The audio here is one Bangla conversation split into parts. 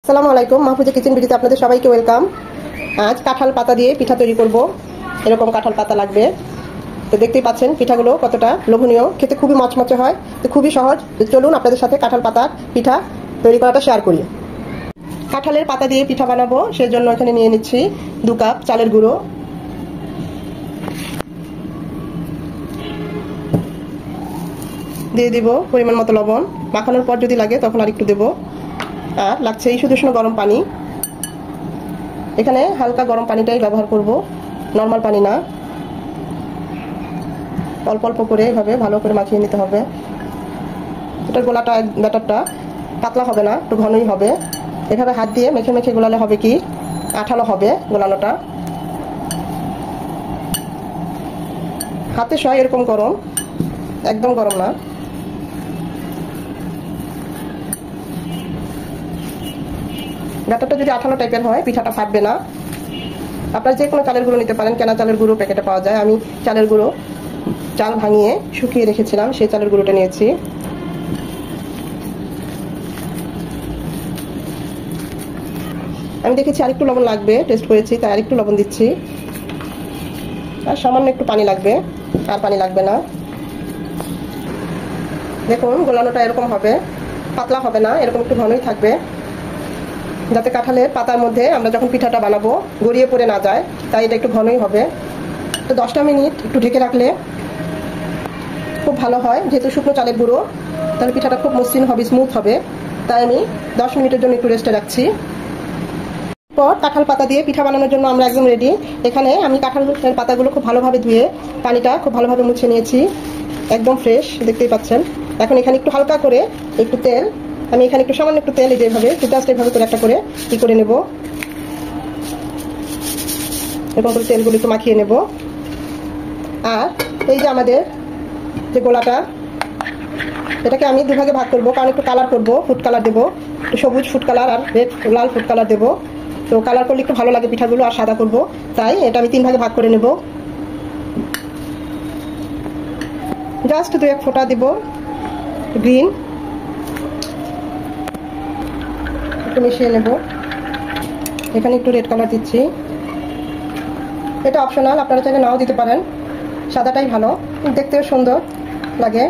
আসসালামু আলাইকুম, মাহফুজা কিচেন ভিডিওতে আপনাদের সবাইকে ওয়েলকাম। আজ কাঁঠাল পাতা দিয়ে পিঠা তৈরি করব। এরকম কাঁঠাল পাতা লাগবে। তো দেখতেই পাচ্ছেন পিঠাগুলো কতটা লোভনীয়, খেতে খুবই মচমচে হয়। তো খুবই সহজ। চলুন আপনাদের সাথে কাঁঠাল পাতার পিঠা তৈরি করাটা শেয়ার করি। কাঁঠালের পাতা দিয়ে পিঠা বানাবো, সেজন্য এখানে নিয়ে নিচ্ছি 2 কাপ চালের গুঁড়ো, দিয়ে দিব পরিমাণ মতো লবণ। মাখানোর পর যদি লাগে তখন আর একটু দেবো। আর লাগছে এই শুধু গরম পানি। এখানে হালকা গরম পানিটাই ব্যবহার করব, নর্মাল পানি না। অল্প অল্প করে এভাবে ভালো করে মাখিয়ে নিতে হবে। এটার গোলাটা ব্যাটারটা পাতলা হবে না, একটু ঘনই হবে। এভাবে হাত দিয়ে মেখে মেখে গোলালে হবে কি আঠালো হবে গোলানোটা। হাতে সয় এরকম গরম, একদম গরম না। ব্যাটারটা যদি আঠালো টাইপের হয় পিঠাটা ফাটবে না। আপনারা যে কোনো চালের গুঁড়ো নিতে পারেন, কেনা চালের গুঁড়ো প্যাকেটে পাওয়া যায়। আমি চালের গুঁড়ো চাল ভাঙিয়ে শুকিয়ে রেখেছিলাম, সেই চালের গুঁড়োটা নিয়েছি। আমি দেখেছি আরেকটু লবণ লাগবে, টেস্ট করেছি তাই আরেকটু লবণ দিচ্ছি। আর সামান্য একটু পানি লাগবে, আর পানি লাগবে না। দেখুন গোলানোটা এরকম হবে, পাতলা হবে না, এরকম একটু ঘনই থাকবে, যাতে কাঁঠালের পাতার মধ্যে আমরা যখন পিঠাটা বানাবো গড়িয়ে পড়ে না যায়। তাই এটা একটু ঘনই হবে। তো 10টা মিনিট একটু ঢেকে রাখলে খুব ভালো হয়। যেহেতু শুকনো চালের গুঁড়ো, তাহলে পিঠাটা খুব মসৃণ হবে, স্মুথ হবে। তাই আমি 10 মিনিটের জন্য একটু রেস্টে রাখছি। পর কাঁঠাল পাতা দিয়ে পিঠা বানানোর জন্য আমরা একদম রেডি। এখানে আমি কাঁঠালের পাতাগুলো খুব ভালোভাবে ধুয়ে পানিটা খুব ভালোভাবে মুছে নিয়েছি, একদম ফ্রেশ দেখতেই পাচ্ছেন। এখন এখানে একটু হালকা করে একটু তেল, আমি এখানে একটু সামান্য একটু তেল যেভাবে জাস্ট এইভাবে করে একটা করে কি করে নেব, এরকম করে তেলগুলো একটু মাখিয়ে নেব। আর এই যে আমাদের যে গোলাটা, এটাকে আমি 2 ভাগে ভাগ করবো, কারণ একটু কালার করবো, ফুড কালার দেবো, একটু সবুজ ফুড কালার আর রেড লাল ফুড কালার দেবো। তো কালার করলে একটু ভালো লাগে পিঠাগুলো, আর সাদা করবো, তাই এটা আমি 3 ভাগে ভাগ করে নেব। জাস্ট 2-1 ফোঁটা দিব গ্রিন, একটু মিশিয়ে নেব। এখানে একটু রেড কালার দিচ্ছি, এটা অপশনাল, আপনারা চাইলে নাও দিতে পারেন, সাদাটাই ভালো, দেখতেও সুন্দর লাগে।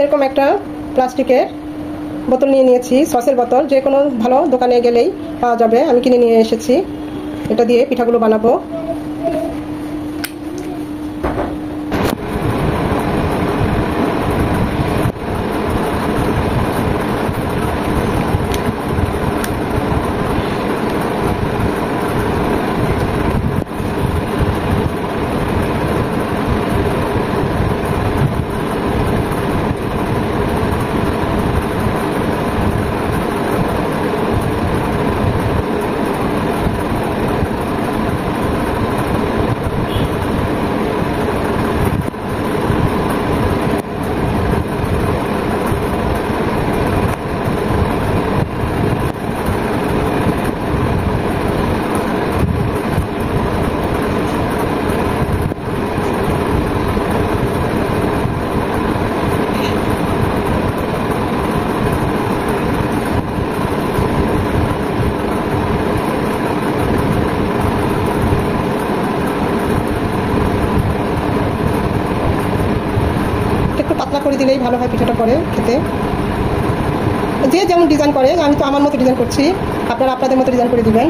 এরকম একটা প্লাস্টিকের বোতল নিয়ে নিয়েছি, সসের বোতল, যে কোনো ভালো দোকানে গেলেই পাওয়া যাবে, আমি কিনে নিয়ে এসেছি। এটা দিয়ে পিঠাগুলো বানাবো। পাতলা করে দিলেই ভালো হয় পিঠাটা পরে খেতে। যে যেমন ডিজাইন করে, আমি তো আমার মতো ডিজাইন করছি, আপনারা আপনাদের মতো ডিজাইন করে দিবেন।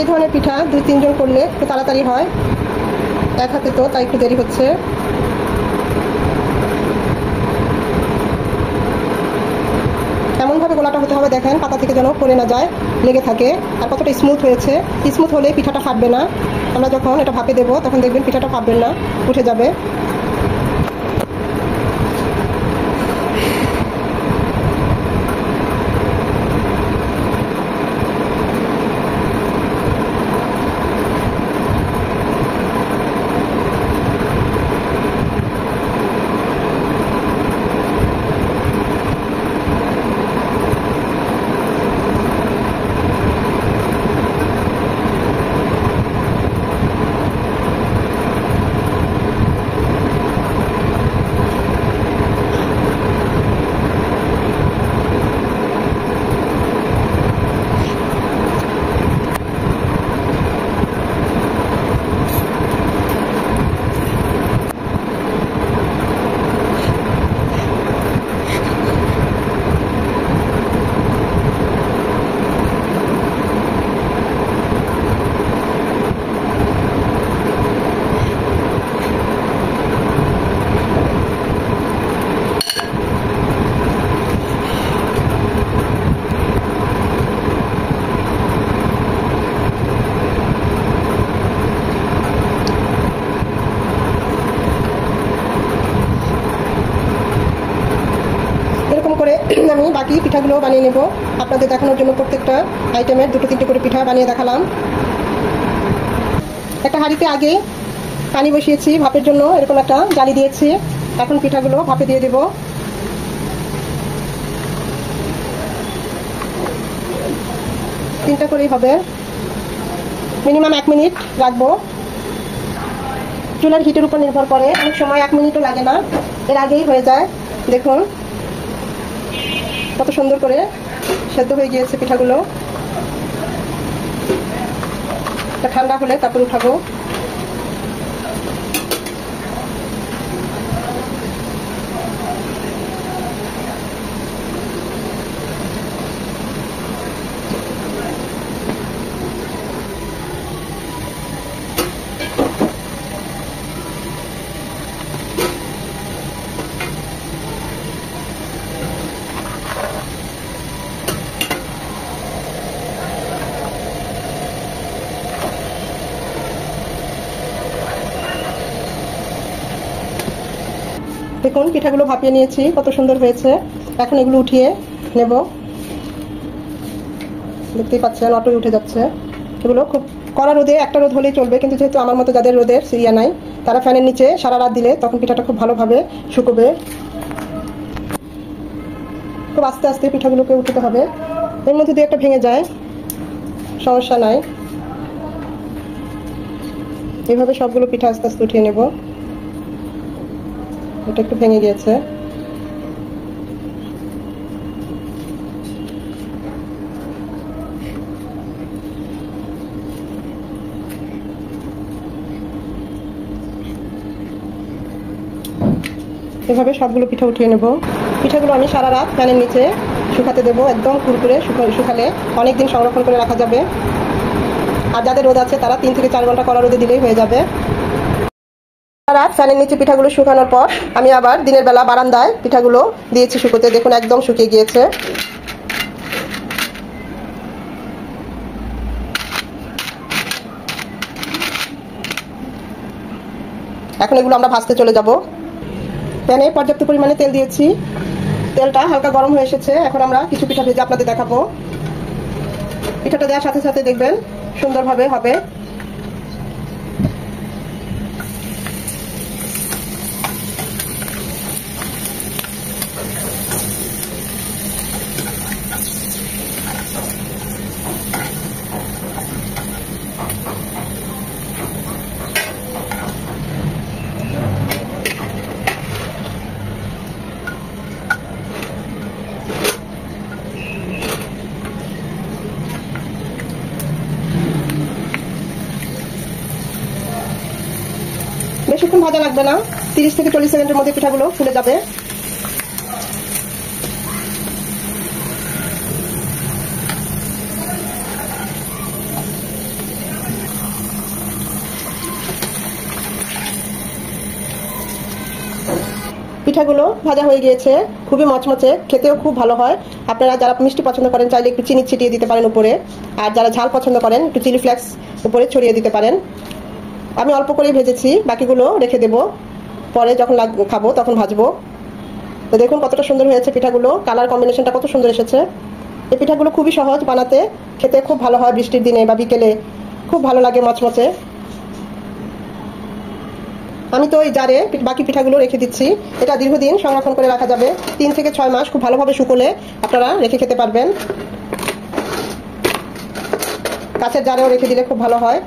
এই ধরনের পিঠা 2-3 জন করলে একটু তাড়াতাড়ি হয়, এক হাতে তো তাই একটু দেরি হচ্ছে। এমনভাবে গোলাটা হতে হবে, দেখেন পাতা থেকে যেন পড়ে না যায়, লেগে থাকে। আর কতটা স্মুথ হয়েছে, স্মুথ হলে পিঠাটা ফাটবে না। আমরা যখন এটা ভাপে দেবো তখন দেখবেন পিঠাটা ফাটবে না, উঠে যাবে। আমি বাকি পিঠাগুলো বানিয়ে নেব আপনাদের দেখানোর জন্য। প্রত্যেকটা আইটেমের 2-3টে করে পিঠা বানিয়ে দেখালাম। একটা হাঁড়িতে আগে পানি বসিয়েছি ভাপের জন্য, এরকম একটা জালি দিয়েছি। এখন পিঠাগুলো ভাপে দিয়ে দেব। তিনটা করেই হবে, মিনিমাম 1 মিনিট রাখবো। চুলার হিটের উপর নির্ভর করে, অনেক সময় 1 মিনিটও লাগে না, এর আগেই হয়ে যায়। দেখুন কত সুন্দর করে সেদ্ধ হয়ে গিয়েছে পিঠাগুলো। ঠান্ডা হলে তারপর উঠাবো। দেখুন পিঠাগুলো ভাপিয়ে নিয়েছি, কত সুন্দর হয়েছে। এখন এগুলো উঠিয়ে নেব। দেখতেই পাচ্ছেন অটোই উঠে যাচ্ছে। এগুলো খুব কড়া রোদে, একটা রোদ হলেই চলবে, কিন্তু যেহেতু আমার মতো যাদের রোদের সিরিয়া নাই, তারা ফ্যানের নিচে সারা রাত দিলে তখন পিঠাটা খুব ভালোভাবে শুকোবে। খুব আস্তে আস্তে পিঠাগুলোকে উঠাতে হবে, এর মধ্যে দিয়ে একটা ভেঙে যায় সমস্যা নাই। এইভাবে সবগুলো পিঠা আস্তে আস্তে উঠিয়ে নেব। এটা একটু ভেঙে গিয়েছে। এভাবে সবগুলো পিঠা উঠিয়ে নেব। পিঠাগুলো আমি সারা রাত ফ্যানের নিচে শুকাতে দেবো, একদম কুরকুরে শুকালে অনেকদিন সংরক্ষণ করে রাখা যাবে। আর যাদের রোদ আছে তারা 3 থেকে 4 ঘন্টা কড়া রোদে দিলেই হয়ে যাবে। রাত ফ্যানের নিচে পিঠাগুলো শুকানোর পর আমি আবার দিনের বেলা বারান্দায় পিঠাগুলো দিয়েছি শুকোতে। দেখুন একদম শুকিয়ে গিয়েছে। এখন এগুলো আমরা ভাজতে চলে যাব। প্যানে পর্যাপ্ত পরিমাণে তেল দিয়েছি, তেলটা হালকা গরম হয়ে এসেছে। এখন আমরা কিছু পিঠা ভেজে আপনাদের দেখাবো। পিঠাটা দেওয়ার সাথে সাথে দেখবেন সুন্দরভাবে হবে। বেশিক্ষণ ভাজা লাগবে না, 30 থেকে 40 সেকেন্ডের মধ্যে পিঠাগুলো ফুলে যাবে। পিঠাগুলো ভাজা হয়ে গিয়েছে, খুবই মচমচে, খেতেও খুব ভালো হয়। আপনারা যারা মিষ্টি পছন্দ করেন চাইলে একটু চিনি ছিটিয়ে দিতে পারেন উপরে, আর যারা ঝাল পছন্দ করেন একটু চিলি ফ্লেক্স উপরে ছড়িয়ে দিতে পারেন। আমি অল্প করেই ভেজেছি, বাকিগুলো রেখে দেব, পরে যখন খাবো তখন ভাজবো। তো দেখুন কতটা সুন্দর হয়েছে পিঠাগুলো, কালার কম্বিনেশনটা কত সুন্দর এসেছে। এই পিঠাগুলো খুবই সহজ বানাতে, খেতে খুব ভালো হয় বৃষ্টির দিনে বা বিকেলে, খুব ভালো লাগে মচমচে। আমি তো এই জারে বাকি পিঠাগুলো রেখে দিচ্ছি, এটা দীর্ঘদিন সংরক্ষণ করে রাখা যাবে, 3 থেকে 6 মাস খুব ভালোভাবে শুকোলে আপনারা রেখে খেতে পারবেন। কাঁচের জারেও রেখে দিলে খুব ভালো হয়।